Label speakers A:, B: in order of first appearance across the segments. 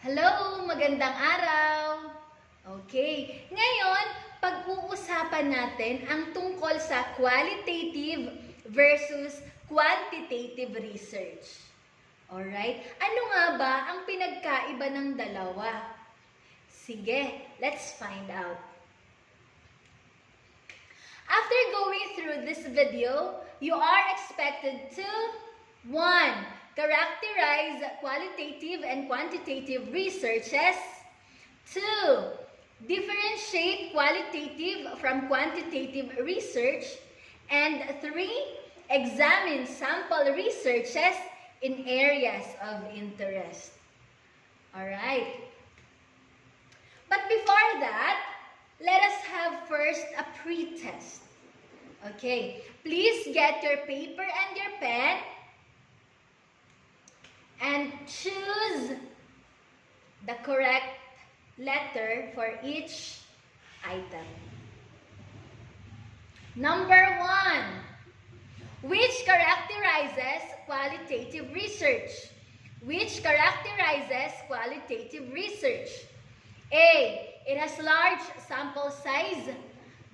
A: Hello! Magandang araw! Okay, ngayon, pag-uusapan natin ang tungkol sa qualitative versus quantitative research. Alright, ano nga ba ang pinagkaiba ng dalawa? Sige, let's find out. After going through this video, you are expected to 1. Characterize qualitative and quantitative researches. 2. Differentiate qualitative from quantitative research. And 3. Examine sample researches in areas of interest. Alright. But before that, let us have first a pre-test. Okay, please get your paper and your pen and choose the correct letter for each item. Number 1. Which characterizes qualitative research? Which characterizes qualitative research? A. It has large sample size.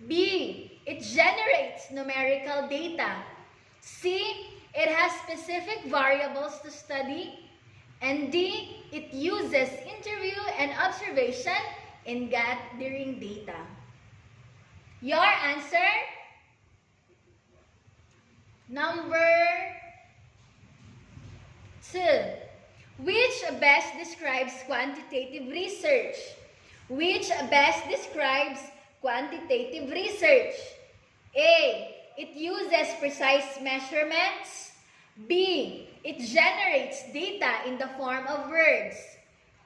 A: B. It generates numerical data. C. It has specific variables to study. And D. It uses interview and observation in gathering data. Your answer? Number 2. Which best describes quantitative research? Which best describes quantitative research? A. It uses precise measurements. B. It generates data in the form of words.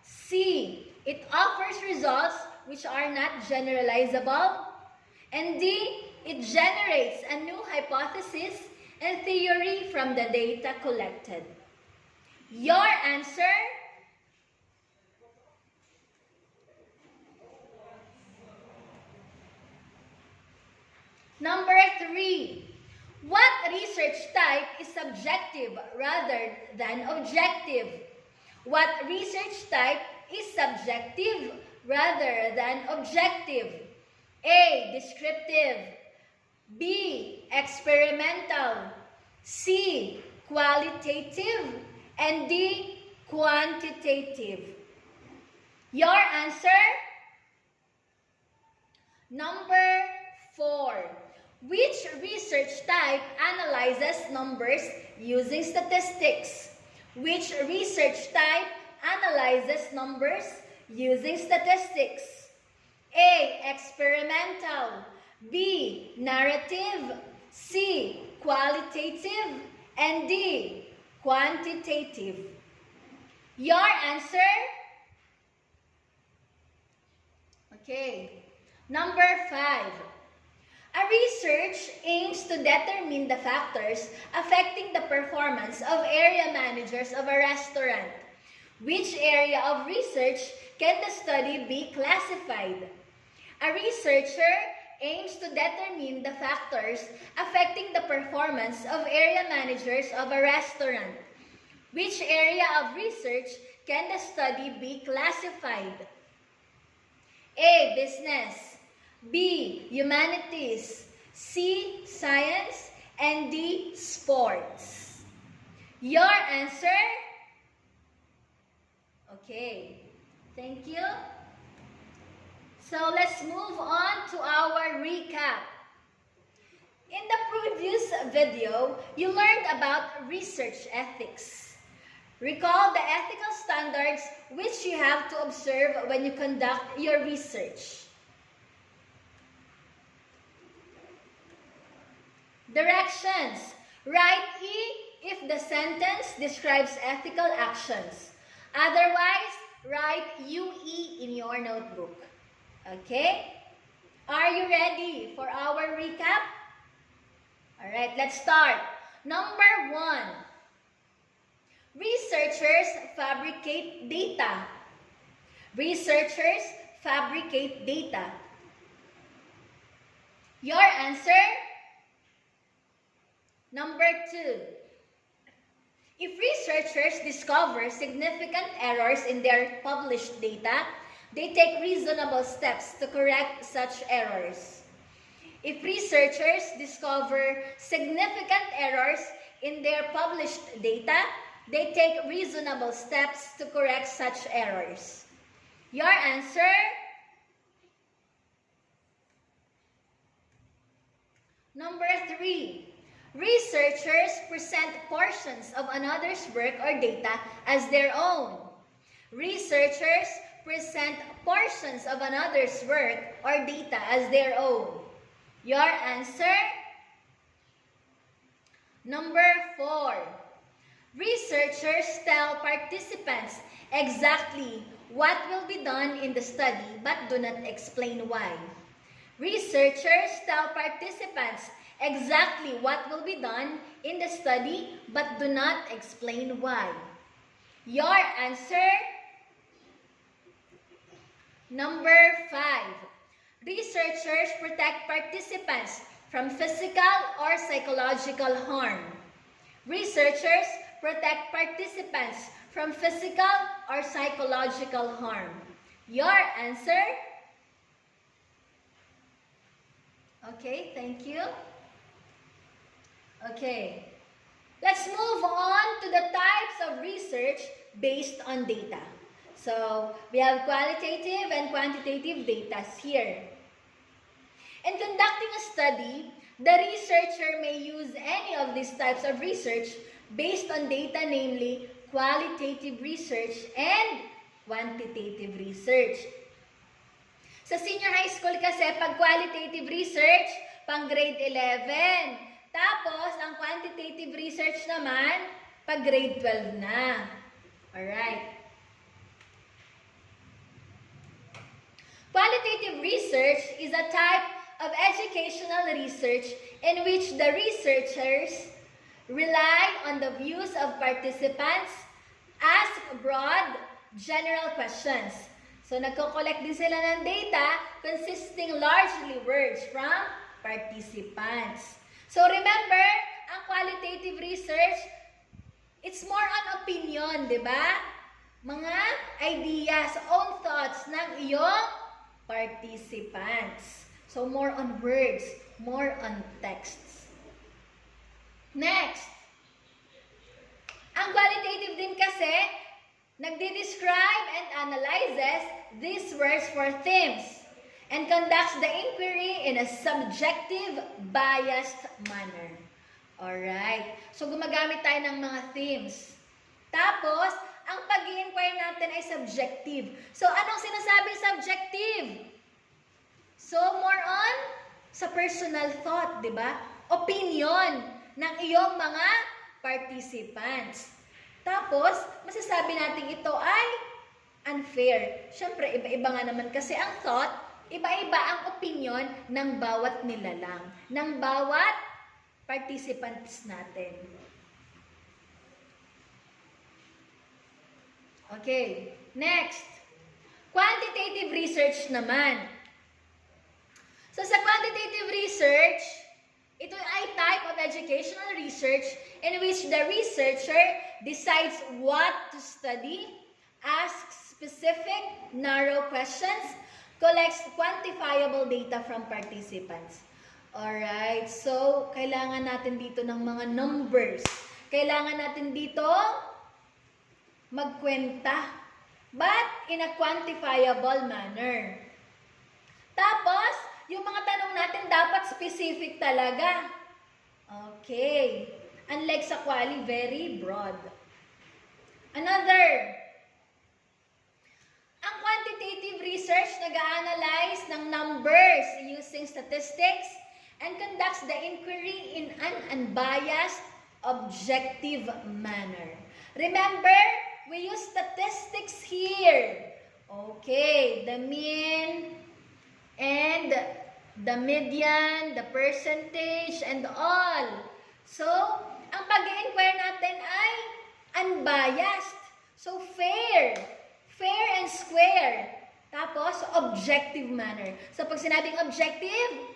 A: C. It offers results which are not generalizable. And D. It generates a new hypothesis and theory from the data collected. Your answer? Number 3. What research type is subjective rather than objective? What research type is subjective rather than objective? A. Descriptive. B. Experimental. C. Qualitative. And D. Quantitative. Your answer? Number 4. Which research type analyzes numbers using statistics? Which research type analyzes numbers using statistics? A. Experimental. B. Narrative. C. Qualitative. And D. Quantitative. Your answer? Okay. Number 5. A research aims to determine the factors affecting the performance of area managers of a restaurant. Which area of research can the study be classified? A researcher aims to determine the factors affecting the performance of area managers of a restaurant. Which area of research can the study be classified? A. Business. B. Humanities. C. Science. And D. Sports. Your answer? Okay. Thank you. So let's move on to our recap. In the previous video, you learned about research ethics. Recall the ethical standards which you have to observe when you conduct your research. Directions. Write E if the sentence describes ethical actions. Otherwise, write UE in your notebook. Okay? Are you ready for our recap? Alright, let's start. Number 1. Researchers fabricate data. Researchers fabricate data. Your answer? Number 2. If researchers discover significant errors in their published data, they take reasonable steps to correct such errors. If researchers discover significant errors in their published data, they take reasonable steps to correct such errors. Your answer? Number 3. Researchers present portions of another's work or data as their own. Researchers present portions of another's work or data as their own. Your answer? Number 4. Researchers tell participants exactly what will be done in the study but do not explain why. Researchers tell participants exactly what will be done in the study but do not explain why. Your answer? Number 5. Researchers protect participants from physical or psychological harm. Researchers protect participants from physical or psychological harm. Your answer? Okay, thank you. Okay, let's move on to the types of research based on data. So, we have qualitative and quantitative data here. In conducting a study, the researcher may use any of these types of research based on data, namely qualitative research and quantitative research. Sa senior high school kasi, pag qualitative research, pang grade 11. Tapos, ang quantitative research naman, pag grade 12 na. Alright. Qualitative research is a type of educational research in which the researchers rely on the views of participants, ask broad, general questions. So, nagko-collect din sila ng data consisting largely words from participants. So, remember, ang qualitative research, it's more on opinion, di ba? Mga ideas, own thoughts ng iyong participants. So, more on words, more on texts. Next, ang qualitative din kasi, nagde-describe and analyzes these words for themes and conducts the inquiry in a subjective, biased manner. Alright. So, gumagamit tayo ng mga themes. Tapos, ang pag-i-inquire natin ay subjective. So, anong sinasabing subjective? So, more on sa personal thought, di ba? Opinion ng iyong mga participants. Tapos, masasabi natin ito ay unfair. Siyempre, iba-iba nga naman kasi ang thought, iba-iba ang opinion ng bawat nilalang, ng bawat participants natin. Okay, next. Quantitative research naman. So, sa quantitative research, ito ay type of educational research in which the researcher decides what to study, asks specific, narrow questions, collects quantifiable data from participants. Alright, so kailangan natin dito ng mga numbers. Kailangan natin dito magkwenta, but in a quantifiable manner. Tapos, yung mga tanong natin dapat specific talaga. Okay. Unlike sa quali, very broad. Another. Ang quantitative research nag-a-analyze ng numbers using statistics and conducts the inquiry in an unbiased, objective manner. Remember, we use statistics here. Okay, the mean and the median, the percentage, and all. So, ang pag-i-inquire natin ay unbiased. So, fair. Fair and square. Tapos, objective manner. So, pag sinabing objective,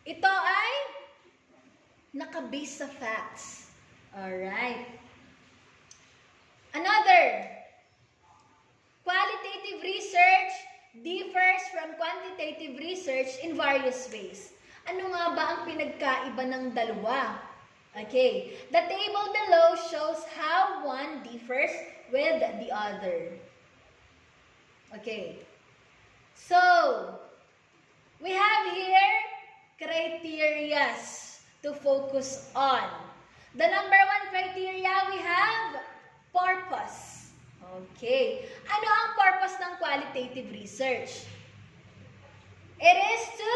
A: ito ay nakabase sa facts. Alright. Another, qualitative research differs from quantitative research in various ways. Ano nga ba ang pinagkaiba ng dalawa? Okay, the table below shows how one differs with the other. Okay, so we have here criterias to focus on. The number one criteria we have purpose. Okay, ano ang purpose ng qualitative research? It is to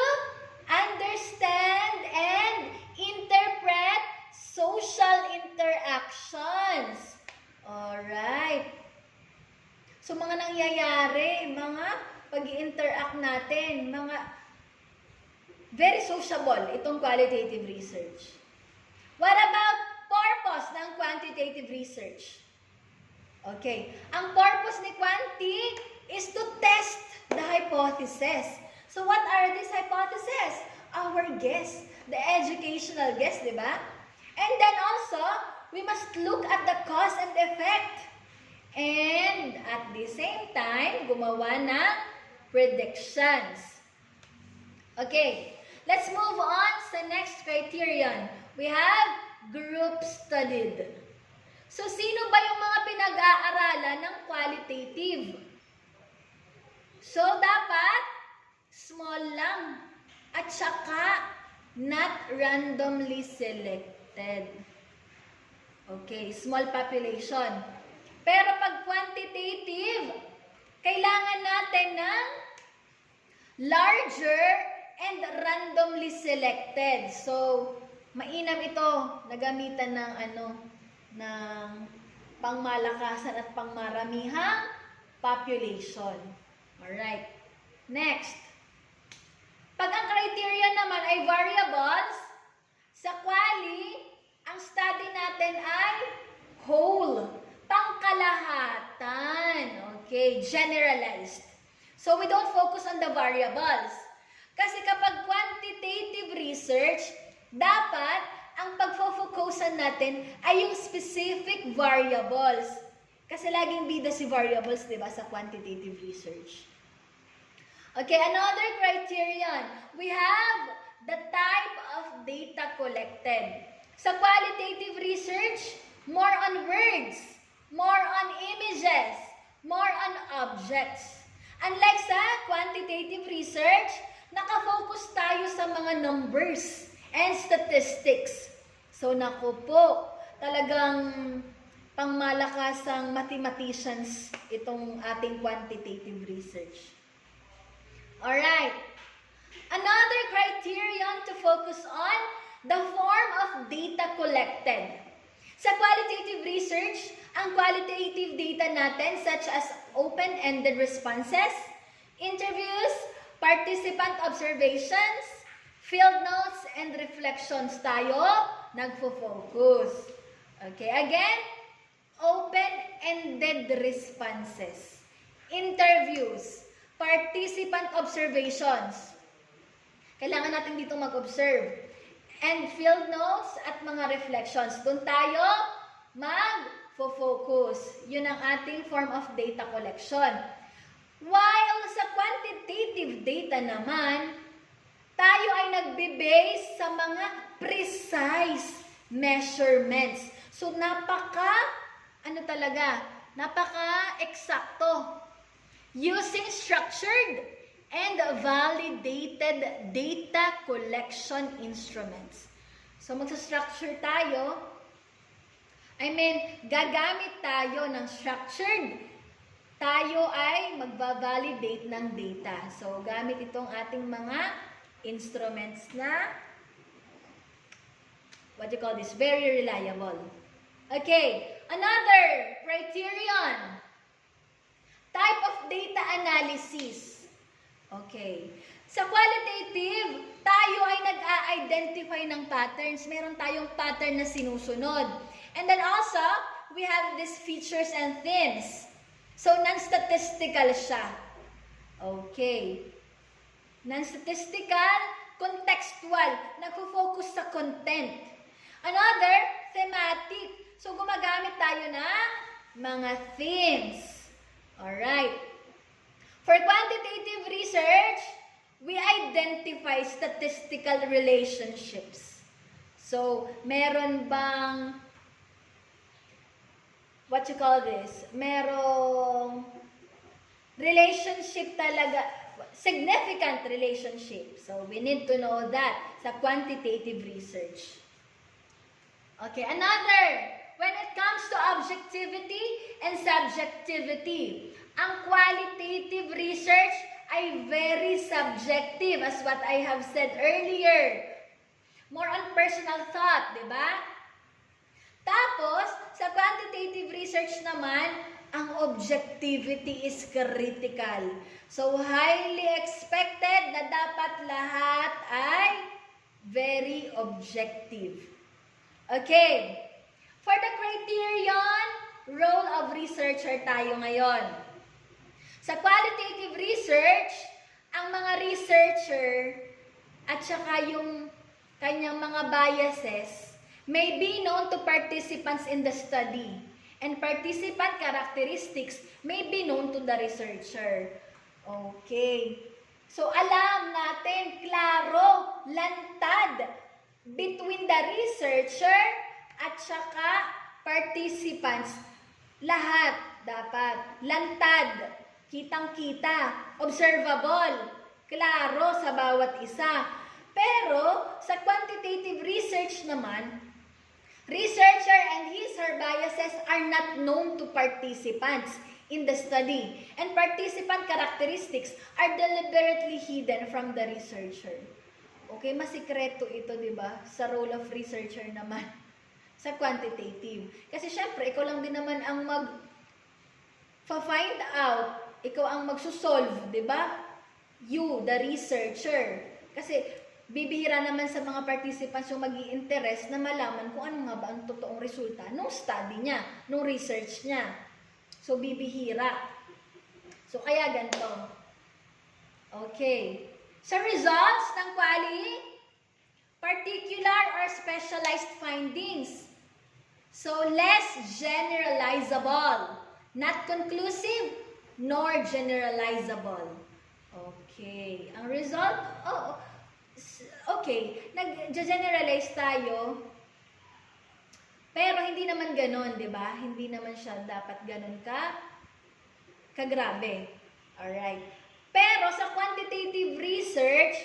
A: understand and interpret social interactions. Alright. So, mga nangyayari, mga pag-i-interact natin, mga very sociable itong qualitative research. What about purpose ng quantitative research? Okay. Ang purpose ni Quanti is to test the hypothesis. So, what are these hypotheses? Our guess, the educational guess, di ba? And then also, we must look at the cause and effect. And at the same time, gumawa ng predictions. Okay, let's move on sa next criterion. We have group studied. So, sino ba yung mga pinag-aaralan ng qualitative? So, dapat small lang. At saka, not randomly selected. Okay, small population. Pero pag quantitative, kailangan natin ng larger and randomly selected. So, mainam ito na gamitan ng ng pangmalakasan at pangmaramihang population. Alright. Next. Pag ang criteria naman ay variables, sa quali, ang study natin ay whole, pangkalahatan. Okay, generalized. So, we don't focus on the variables. Kasi kapag quantitative research, dapat ang pagfo-focusan natin ay yung specific variables. Kasi laging bida si variables, di ba, sa quantitative research. Okay, another criterion. We have the type of data collected. Sa qualitative research, more on words, more on images, more on objects. Unlike sa quantitative research, nakafocus tayo sa mga numbers and statistics. So, naku po, talagang pangmalakasang mathematicians itong ating quantitative research. Alright. Another criterion to focus on, the form of data collected. Sa qualitative research, ang qualitative data natin such as open-ended responses, interviews, participant observations, field notes, and reflections tayo nagfo-focus. Okay, again, open-ended responses, interviews, participant observations. Kailangan natin dito mag-observe. And field notes at mga reflections. Doon tayo mag-focus. Yun ang ating form of data collection. While sa quantitative data naman, tayo ay nagbe-base sa mga precise measurements. So, napaka-eksakto. Using structured and validated data collection instruments. So, magsa-structure tayo. Gagamit tayo ng structured. Tayo ay magbabalidate ng data. So, gamit itong ating mga instruments na, what you call this, very reliable. Okay, another criterion. Type of data analysis. Okay. Sa qualitative, tayo ay nag-a-identify ng patterns. Meron tayong pattern na sinusunod. And then also, we have these features and themes. So, non-statistical siya. Okay. Non-statistical, contextual. Nagfo-focus sa content. Another, thematic. So, gumagamit tayo ng mga themes. Alright. For quantitative research, we identify statistical relationships. So, meron bang, what you call this? Merong relationship talaga, significant relationship. So, we need to know that sa quantitative research. Okay, another. When it comes to objectivity and subjectivity, ang qualitative research ay very subjective, as what I have said earlier. More on personal thought, di ba? Tapos, sa quantitative research naman, ang objectivity is critical. So, highly expected na dapat lahat ay very objective. Okay. For the criterion, role of researcher tayo ngayon. Sa qualitative research, ang mga researcher at saka yung kanyang mga biases may be known to participants in the study, and participant characteristics may be known to the researcher. Okay. So, alam natin, klaro, lantad between the researcher at saka participants. Lahat dapat lantad, kitang-kita, observable, klaro sa bawat isa. Pero sa quantitative research naman, researcher and his/her biases are not known to participants in the study, and participant characteristics are deliberately hidden from the researcher. Okay, masikreto ito, di ba? Sa role of researcher naman sa quantitative. Kasi syempre, ikaw lang din naman ang mag-find out, ikaw ang magsusolve, di ba? You, the researcher. Kasi bibihira naman sa mga participants yung mag-i-interest na malaman kung ano nga ba ang totoong resulta nung study niya, nung research niya. So, bibihira. So, kaya ganito. Okay. Sa results ng particular or specialized findings. So, less generalizable. Not conclusive, nor generalizable. Okay. Ang result, okay. Nag-generalize tayo, pero hindi naman ganon, di ba? Hindi naman siya dapat ganon kagrabe. Alright. Pero sa quantitative research,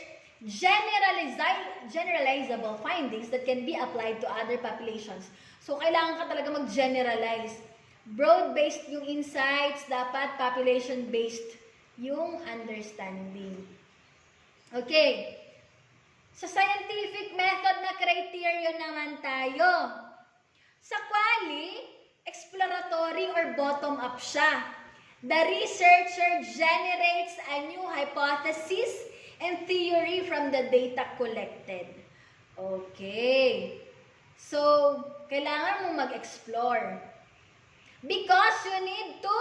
A: generalizable findings that can be applied to other populations. So, kailangan ka talaga mag-generalize. Broad-based yung insights, dapat population-based yung understanding. Okay. Sa scientific method na criterion naman tayo. Sa quali, exploratory or bottom-up siya. The researcher generates a new hypothesis and theory from the data collected. Okay. So, kailangan mo mag-explore. Because you need to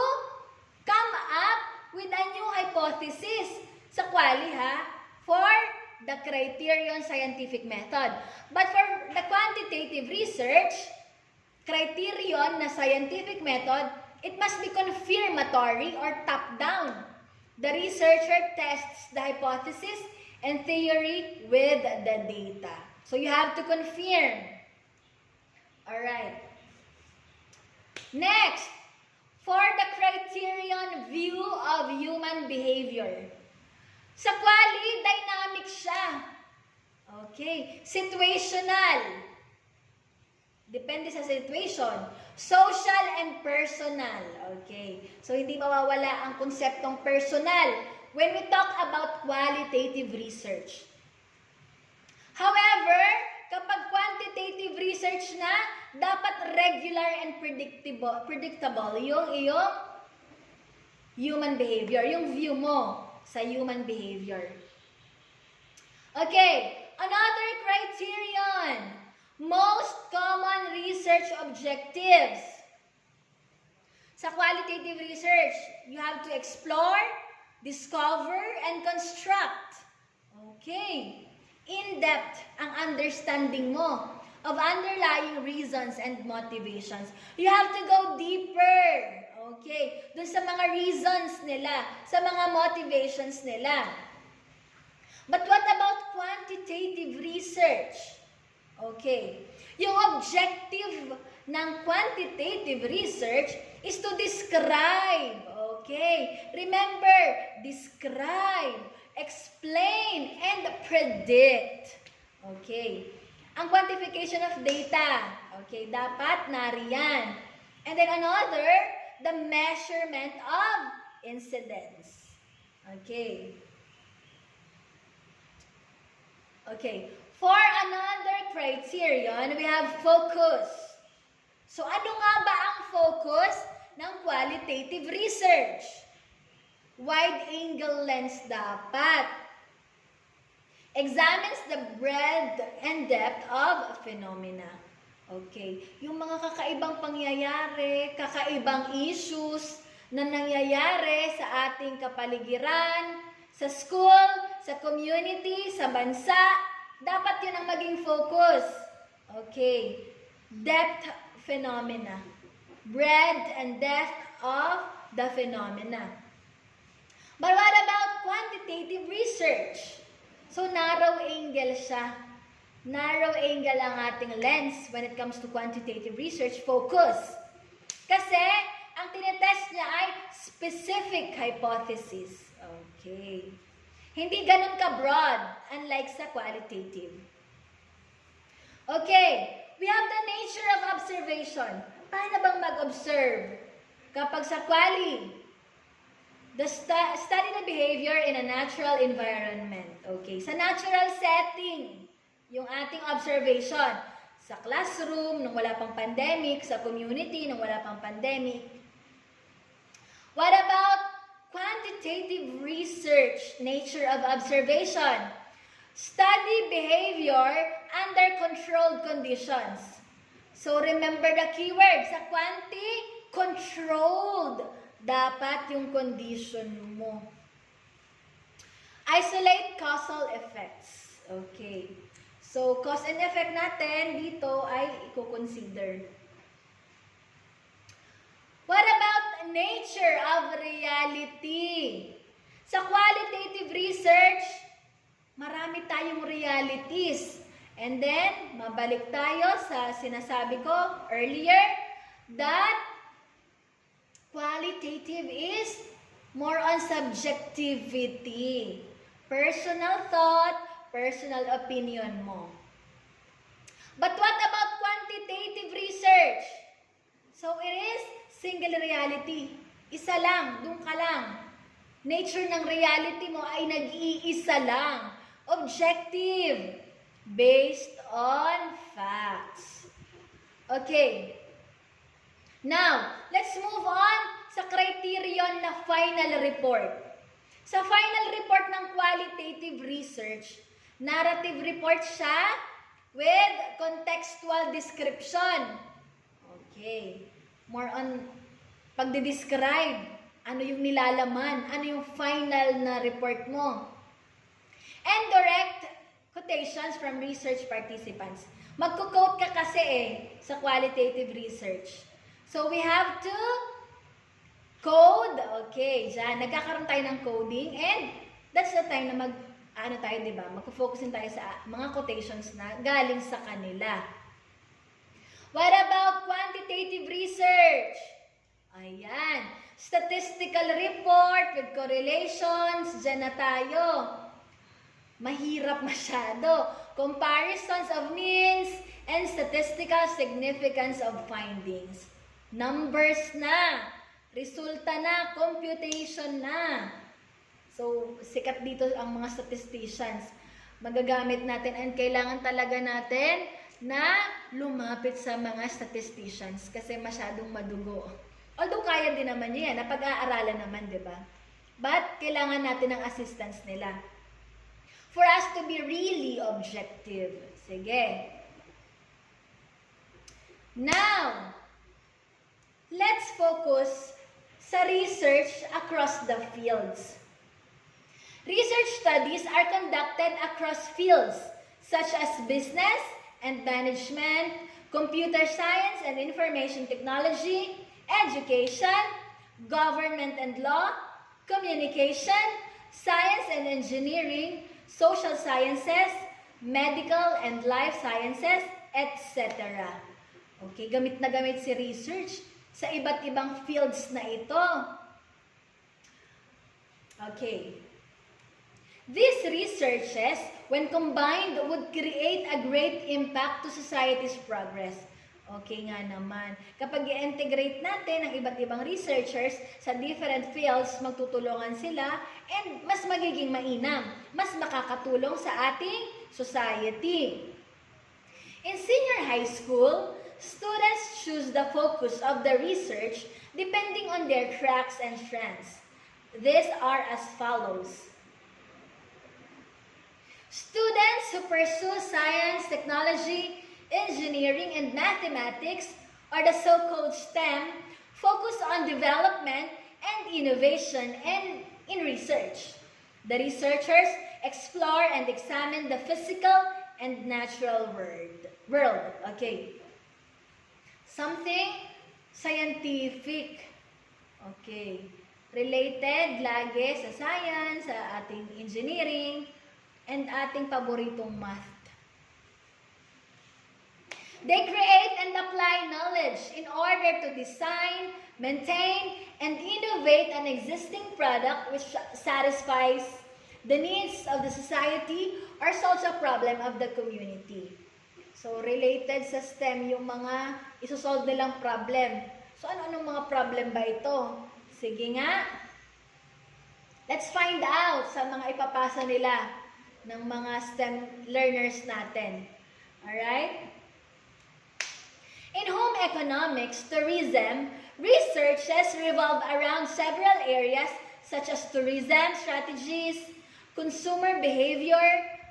A: come up with a new hypothesis sa quali, ha? For the criterion scientific method. But for the quantitative research, criterion na scientific method, it must be confirmatory or top-down. The researcher tests the hypothesis and theory with the data. So you have to confirm. Alright. Next, for the criterion view of human behavior. Sa quali, dynamic siya. Okay. Situational. Depende sa situation. Social and personal. Okay. So, hindi mawawala ang konseptong personal when we talk about qualitative research. However, kapag quantitative research na, dapat regular and predictable yung iyong human behavior, yung view mo sa human behavior. Okay, another criterion. Most common research objectives. Sa qualitative research, you have to explore, discover, and construct. Okay. In-depth ang understanding mo. of underlying reasons and motivations. You have to go deeper. Okay? Dun sa mga reasons nila, sa mga motivations nila. But what about quantitative research? Okay. Yung objective ng quantitative research is to describe. Okay. Remember, describe, explain, and predict. Okay. Ang quantification of data. Okay. Dapat nariyan. And then another, the measurement of incidence. Okay. Okay. For another criterion, we have focus. So, ano nga ba ang focus ng qualitative research? Wide-angle lens dapat. Examines the breadth and depth of phenomena. Okay. Yung mga kakaibang pangyayari, kakaibang issues na nangyayari sa ating kapaligiran, sa school, sa community, sa bansa, dapat yun ang maging focus. Okay. Depth phenomena. Breadth and depth of the phenomena. But what about quantitative research? So, narrow angle siya. Narrow angle ang ating lens when it comes to quantitative research. Focus. Kasi, ang tinetest niya ay specific hypothesis. Okay. Hindi ganun ka-broad, unlike sa qualitative. Okay. We have the nature of observation. Paano bang mag-observe? Kapag sa quali, study the behavior in a natural environment. Okay. Sa natural setting, yung ating observation. Sa classroom, nung wala pang pandemic. Sa community, nung wala pang pandemic. What about quantitative research, nature of observation? Study behavior under controlled conditions. So, remember the keyword. Sa quanti, controlled. Dapat yung condition mo. Isolate causal effects. Okay. So, cause and effect natin dito ay i-consider. What about nature of reality? Sa qualitative research, marami tayong realities. And then, mabalik tayo sa sinasabi ko earlier that qualitative is more on subjectivity. Personal thought, personal opinion mo. But what about quantitative research? So, it is single reality. Isa lang, dun ka lang. Nature ng reality mo ay nag-iisa lang. Objective. Based on facts. Okay. Now, let's move on sa criterion na final report. Sa final report ng qualitative research, narrative report siya with contextual description. Okay. More on pagde-describe. Ano yung nilalaman? Ano yung final na report mo? And direct quotations from research participants. Magko-quote ka kasi sa qualitative research. So, we have to code. Okay, dyan. Nagkakaroon tayo ng coding and that's the time na magpo-focusin tayo sa mga quotations na galing sa kanila. What about quantitative research? Ayan. Statistical report with correlations. Dyan na tayo. Mahirap masyado. Comparisons of means and statistical significance of findings. Numbers na. Resulta na. Computation na. So, sikat dito ang mga statisticians. Magagamit natin and kailangan talaga natin na lumapit sa mga statisticians kasi masyadong madugo. Although kaya din naman niya yan, napag-aaralan naman, di ba? But kailangan natin ng assistance nila. For us to be really objective. Sige. Now, let's focus sa research across the fields. Research studies are conducted across fields such as business, and management, computer science and information technology, education, government and law, communication, science and engineering, social sciences, medical and life sciences, etc. Okay, gamit na gamit si research sa iba't ibang fields na ito. Okay. These researches, when combined, would create a great impact to society's progress. Okay nga naman. Kapag i-integrate natin ang iba't ibang researchers sa different fields, magtutulungan sila and mas magiging mainam, mas makakatulong sa ating society. In senior high school, students choose the focus of the research depending on their tracks and strengths. These are as follows. Students who pursue science, technology, engineering, and mathematics, or the so-called STEM, focus on development and innovation and in research. The researchers explore and examine the physical and natural world. Okay. Something scientific. Okay. Related lagi sa science, sa ating engineering, and ating paboritong math. They create and apply knowledge in order to design, maintain, and innovate an existing product which satisfies the needs of the society or solves a problem of the community. So, related sa STEM yung mga isosolve nilang problem. So, ano-anong mga problem ba ito? Sige nga. Let's find out sa mga ipapasa nila ng mga STEM learners natin. Alright? In home economics, tourism, researches revolve around several areas such as tourism strategies, consumer behavior,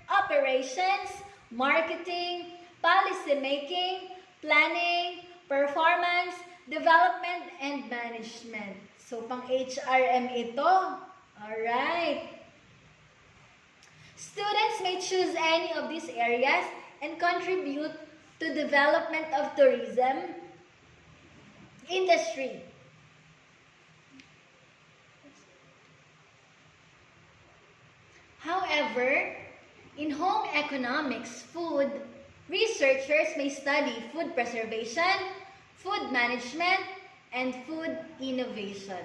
A: operations, marketing, policy making, planning, performance, development, and management. So, pang HRM ito. Alright. Students may choose any of these areas and contribute to development of tourism industry. However, in home economics, food, researchers may study food preservation, food management, and food innovation.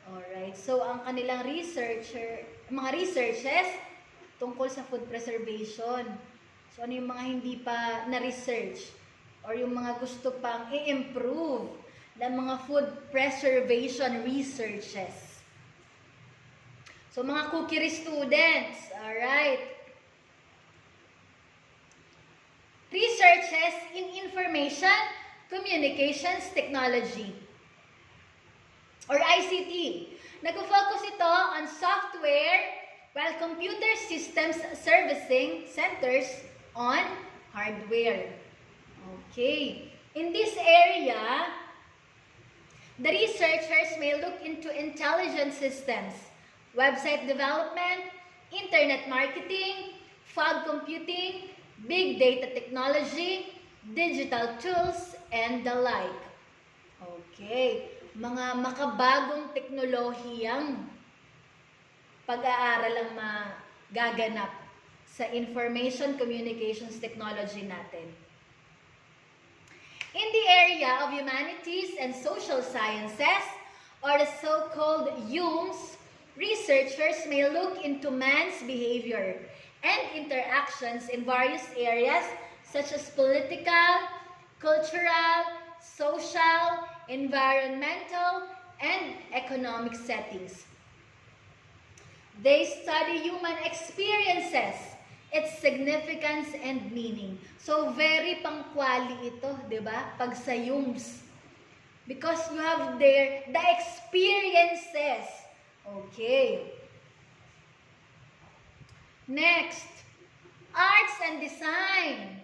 A: Alright, so ang kanilang mga researches tungkol sa food preservation. So, ano yung mga hindi pa na-research or yung mga gusto pang i-improve ng mga food preservation researches. So, mga cookery students, alright. Researches in information, communications technology or ICT. Nag-focus ito on software, while computer systems servicing centers on hardware. Okay. In this area, the researchers may look into intelligent systems, website development, internet marketing, fog computing, big data technology, digital tools, and the like. Okay. Mga makabagong teknolohiyang pag-aaral ang magaganap sa information communications technology natin. In the area of humanities and social sciences, or the so-called HUMS, researchers may look into man's behavior and interactions in various areas such as political, cultural, social, environmental, and economic settings. They study human experiences, its significance and meaning. So, very pang-quali ito, di ba? Pag sa HUMS. Because you have there the experiences. Okay. Next, arts and design.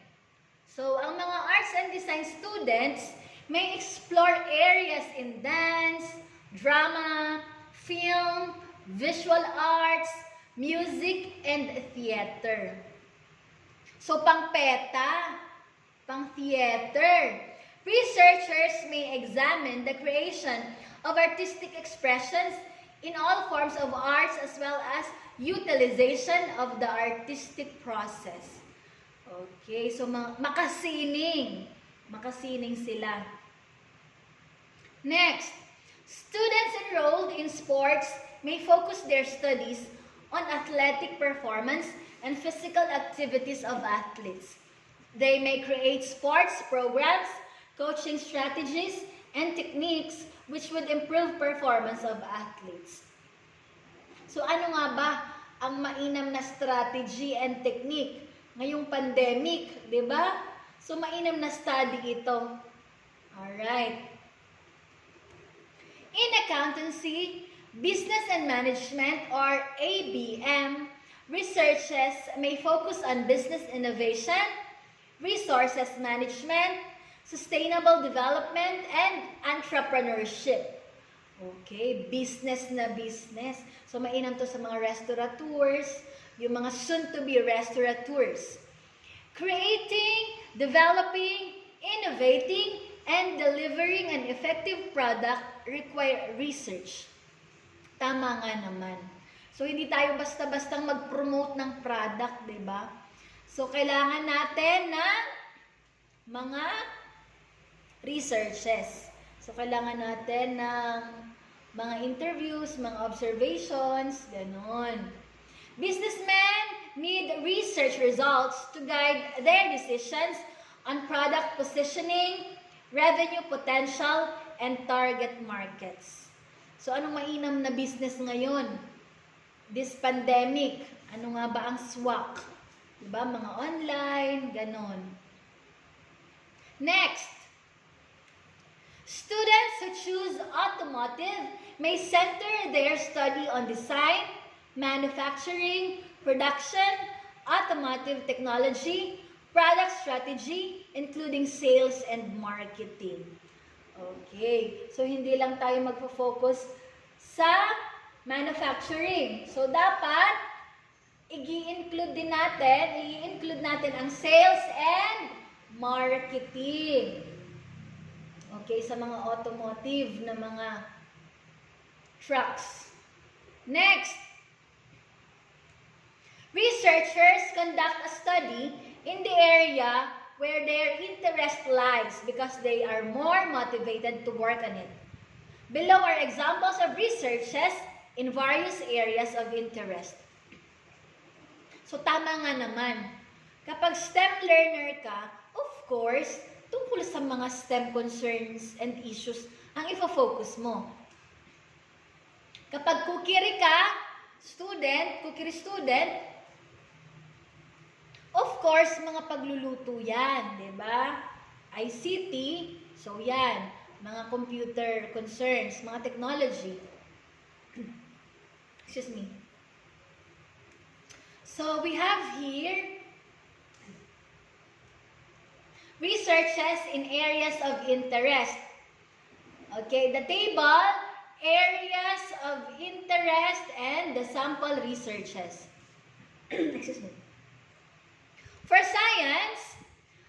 A: So, ang mga arts and design students may explore areas in dance, drama, film, visual arts, music, and theater. So, pang PETA, Pang-theater. Researchers may examine the creation of artistic expressions in all forms of arts as well as utilization of the artistic process. Okay, so makasining. Makasining sila. Next, students enrolled in sports may focus their studies on athletic performance and physical activities of athletes. They may create sports programs, coaching strategies, and techniques which would improve performance of athletes. So ano nga ba ang mainam na strategy and technique ngayong pandemic, di ba? So mainam na study ito. Alright. In accountancy, business and management or ABM, researches may focus on business innovation, resources management, sustainable development, and entrepreneurship. Okay, business na business. So, mainam to sa mga restaurateurs, yung mga soon-to-be restaurateurs. Creating, developing, innovating, and delivering an effective product require research. Tama nga naman. So, hindi tayo basta-bastang mag-promote ng product, di ba? So, kailangan natin ng mga researches. So, kailangan natin ng mga interviews, mga observations, ganon. Businessmen need research results to guide their decisions on product positioning, revenue potential, and target markets. So, anong mainam na business ngayon? This pandemic, ano nga ba ang swak? Diba? Mga online, ganon. Next, students who choose automotive may center their study on design, manufacturing, production, automotive technology, product strategy, including sales and marketing. Okay, so hindi lang tayo magfo-focus sa manufacturing. So, dapat i-include natin ang sales and marketing. Okay, sa mga automotive na mga trucks. Next, researchers conduct a study in the area where their interest lies because they are more motivated to work on it. Below are examples of researches in various areas of interest. So, tama nga naman. Kapag STEM learner ka, of course, tungkol sa mga STEM concerns and issues ang ifo-focus mo. Kapag cookery ka, cookery student, of course, mga pagluluto yan, di ba? ICT, so yan, mga computer concerns, mga technology. Excuse me. So, we have here researches in areas of interest. Okay, the table, areas of interest, and the sample researches. Excuse me. For science,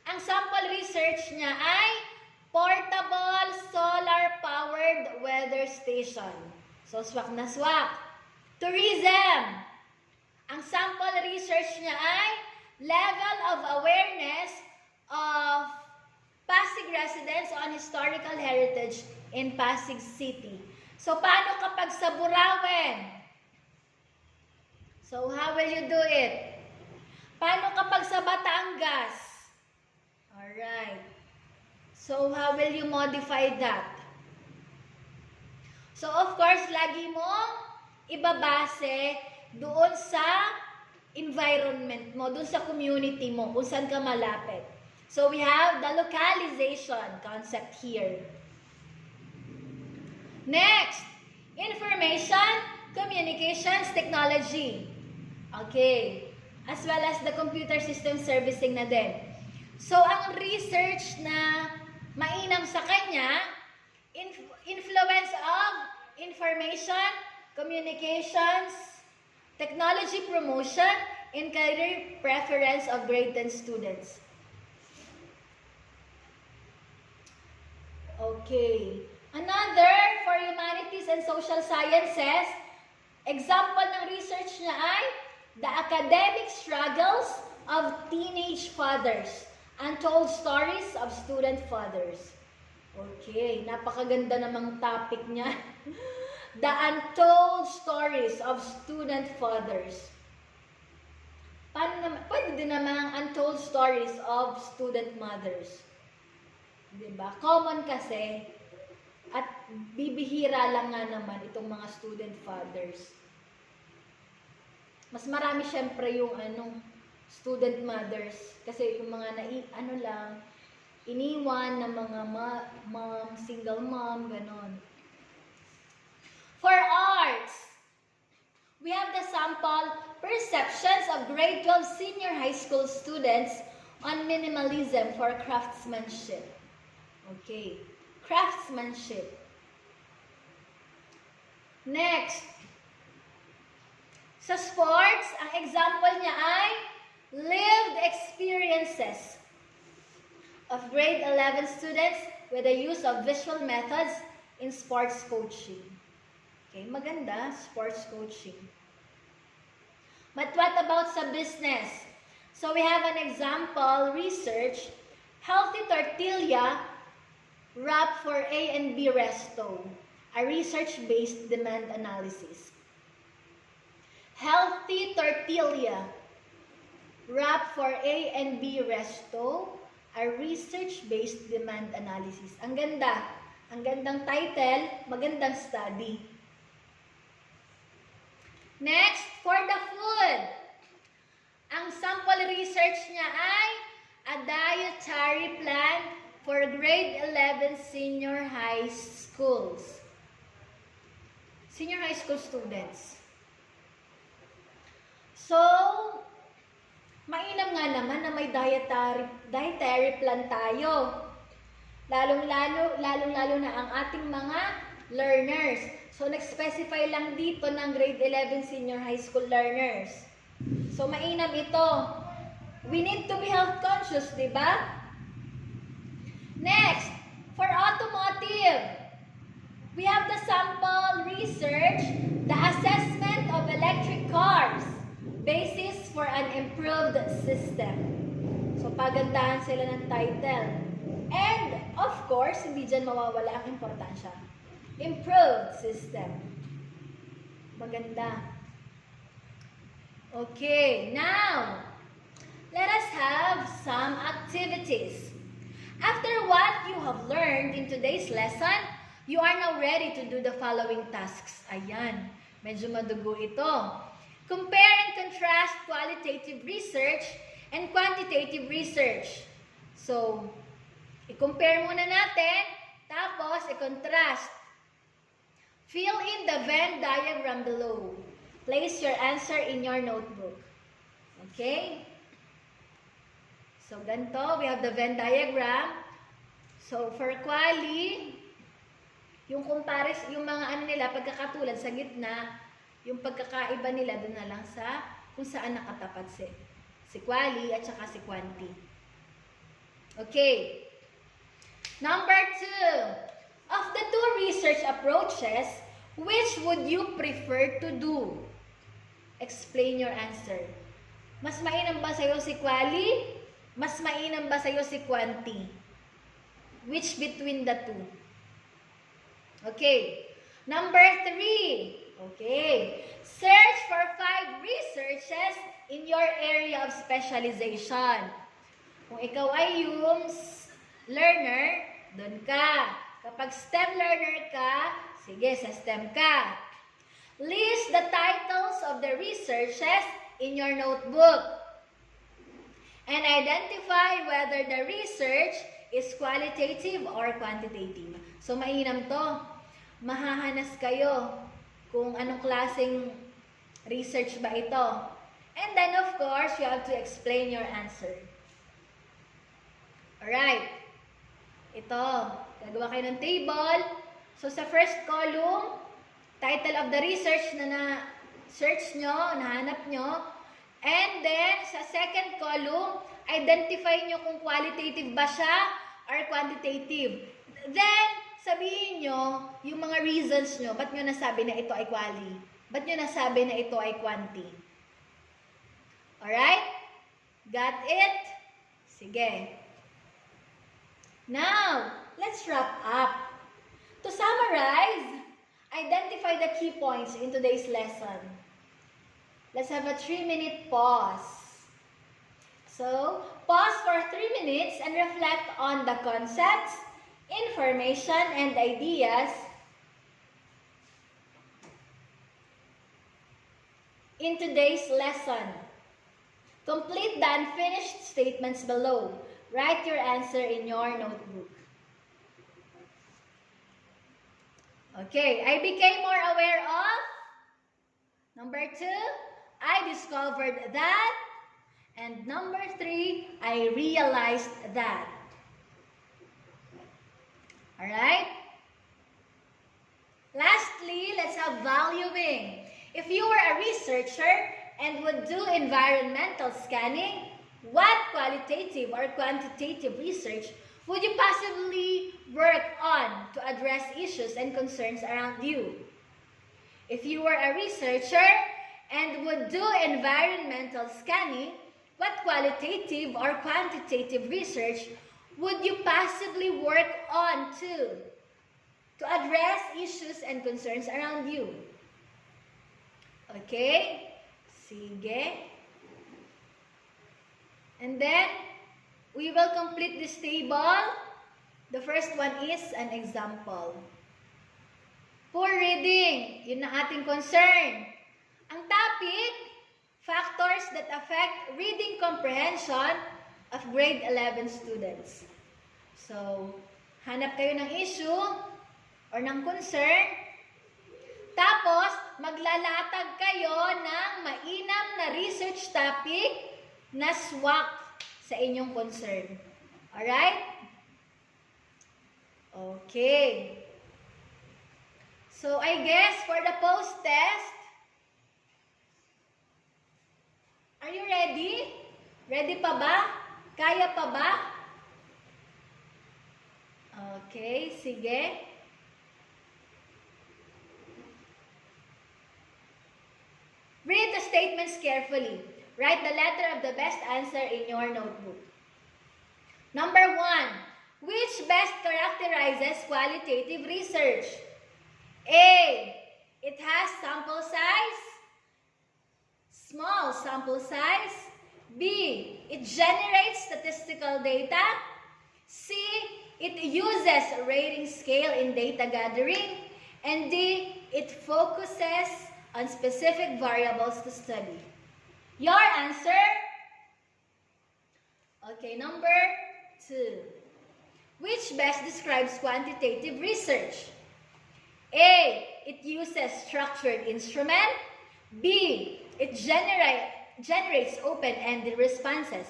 A: ang sample research niya ay portable solar-powered weather station. So, swak na swak. Tourism. Ang sample research niya ay level of awareness of Pasig residents on historical heritage in Pasig City. So, paano kapag sa Burawen? So, how will you do it? Paano kapag sa Batangas? Alright. So, how will you modify that? So, of course, lagi mong ibabase doon sa environment mo, doon sa community mo, kung saan ka malapit. So, we have the localization concept here. Next, information, communications, technology. Okay. As well as the computer system servicing na din. So, ang research na mainam sa kanya, influence of information, communications, technology promotion, and career preference of grade 10 students. Okay. Another for humanities and social sciences, example ng research niya ay the academic struggles of teenage fathers, untold stories of student fathers. Okay, napakaganda namang topic niya. The untold stories of student fathers. Pwede din namang untold stories of student mothers. Diba? Common kasi. At bibihira lang nga naman itong mga student fathers. Mas marami syempre yung student mothers. Kasi yung mga iniwan ng mga mom, single mom, ganon. For arts, we have the sample perceptions of grade 12 senior high school students on minimalism for craftsmanship. Okay, craftsmanship. Next, sa sports, ang example niya ay lived experiences of grade 11 students with the use of visual methods in sports coaching. Okay, maganda, sports coaching. But what about sa business? So we have an example, research, healthy tortilla wrap for A and B resto, a research-based demand analysis. Healthy tortilla wrap for A and B resto, a research-based demand analysis. Ang ganda. Ang gandang title, magandang study. Next, for the food. Ang sample research niya ay a dietary plan for grade 11 senior high schools. Senior high school students. So, mainam nga naman na may dietary plan tayo. Lalong-lalo na ang ating mga learners. So, nag-specify lang dito ng grade 11 senior high school learners. So, mainam ito. We need to be health conscious, di ba? Next, for automotive, we have the sample research, the assessment of electric cars, basis for an improved system. So, pagandahan sila ng title. And, of course, hindi dyan mawawala ang importansya. Improved system. Maganda. Okay, now, let us have some activities. After what you have learned in today's lesson, you are now ready to do the following tasks. Ayan, medyo madugo ito. Compare and contrast qualitative research and quantitative research. So, i-compare muna natin, tapos i-contrast. Fill in the Venn diagram below. Place your answer in your notebook. Okay? So, ganito, we have the Venn diagram. So, for quali, yung mga pagkakatulad sa gitna, yung pagkakaiba nila doon na lang sa kung saan nakatapat si quali at saka si quanti. Okay. Number 2. Of the two research approaches, which would you prefer to do? Explain your answer. Mas mainam ba sa'yo si quali? Mas mainam ba sa'yo si quanti? Which between the two? Okay. Number 3. Okay. Search for 5 researches in your area of specialization. Kung ikaw ay yung learner, doon ka. Kapag STEM learner ka, sige, sa STEM ka. List the titles of the researches in your notebook. And identify whether the research is qualitative or quantitative. So, mainam to. Mahahanas kayo kung anong klaseng research ba ito. And then, of course, you have to explain your answer. Alright. Ito. Gagawa kayo ng table. So, sa first column, title of the research na na-search nyo, nahanap nyo. And then, sa second column, identify nyo kung qualitative ba siya or quantitative. Then, sabihin nyo yung mga reasons nyo. Ba't nyo nasabi na ito ay quali? Ba't nyo nasabi na ito ay quanti? Alright? Got it? Sige. Now, let's wrap up. To summarize, identify the key points in today's lesson. Let's have a 3-minute pause. So, pause for 3 minutes and reflect on the concepts, information, and ideas in today's lesson. Complete the unfinished statements below. Write your answer in your notebook. Okay, I became more aware of. Number 2, I discovered that. And number 3, I realized that. Alright? Lastly, let's have valuing. If you were a researcher and would do environmental scanning, what qualitative or quantitative research would you possibly work on to address issues and concerns around you? If you were a researcher and would do environmental scanning, what qualitative or quantitative research would you possibly work on to address issues and concerns around you? Okay? Sige. And then, we will complete this table. The first one is an example. Poor reading. Yun ang ating concern. Ang topic, factors that affect reading comprehension of grade 11 students. So, hanap kayo ng issue or ng concern. Tapos, maglalatag kayo ng mainam na research topic na swak sa inyong concern. Alright? Okay. So, I guess for the post-test, are you ready? Ready pa ba? Kaya pa ba? Okay, sige. Read the statements carefully. Write the letter of the best answer in your notebook. Number 1. Which best characterizes qualitative research? A. It has sample size. Small sample size. B. It generates statistical data. C. It uses a rating scale in data gathering. And D. It focuses on specific variables to study. Your answer? Okay, number 2. Which best describes quantitative research? A. It uses structured instrument. B. It generates open-ended responses.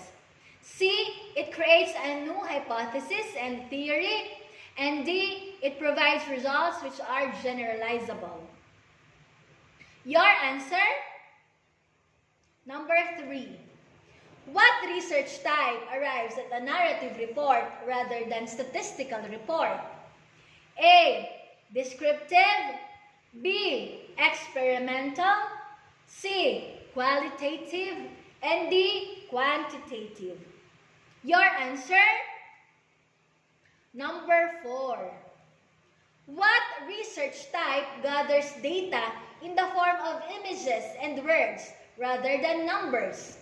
A: C. It creates a new hypothesis and theory. And D. It provides results which are generalizable. Your answer? Number 3. What research type arrives at a narrative report rather than statistical report? A. Descriptive. B. Experimental. C. Qualitative. And D. Quantitative. Your answer? Number 4. What research type gathers data in the form of images and words rather than numbers?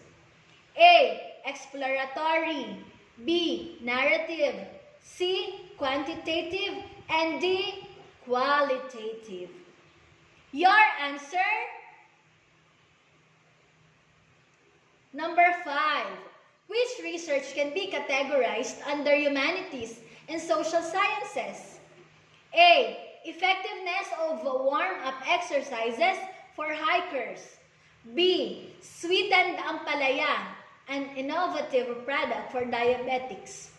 A: A. Exploratory. B. Narrative. C. Quantitative. And D. Qualitative. Your answer? Number 5. Which research can be categorized under humanities and social sciences? A. Effectiveness of warm-up exercises for hikers. B. Sweetened ampalaya, an innovative product for diabetics.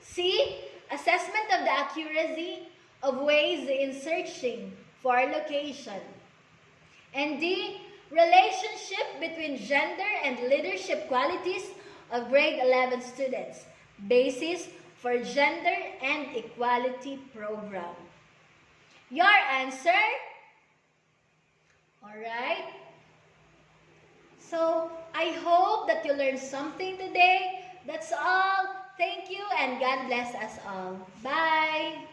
A: C. Assessment of the accuracy of ways in searching for location. And D. Relationship between gender and leadership qualities of grade 11 students. Basis for Gender and Equality Program? Your answer? Alright? So, I hope that you learned something today. That's all. Thank you and God bless us all. Bye!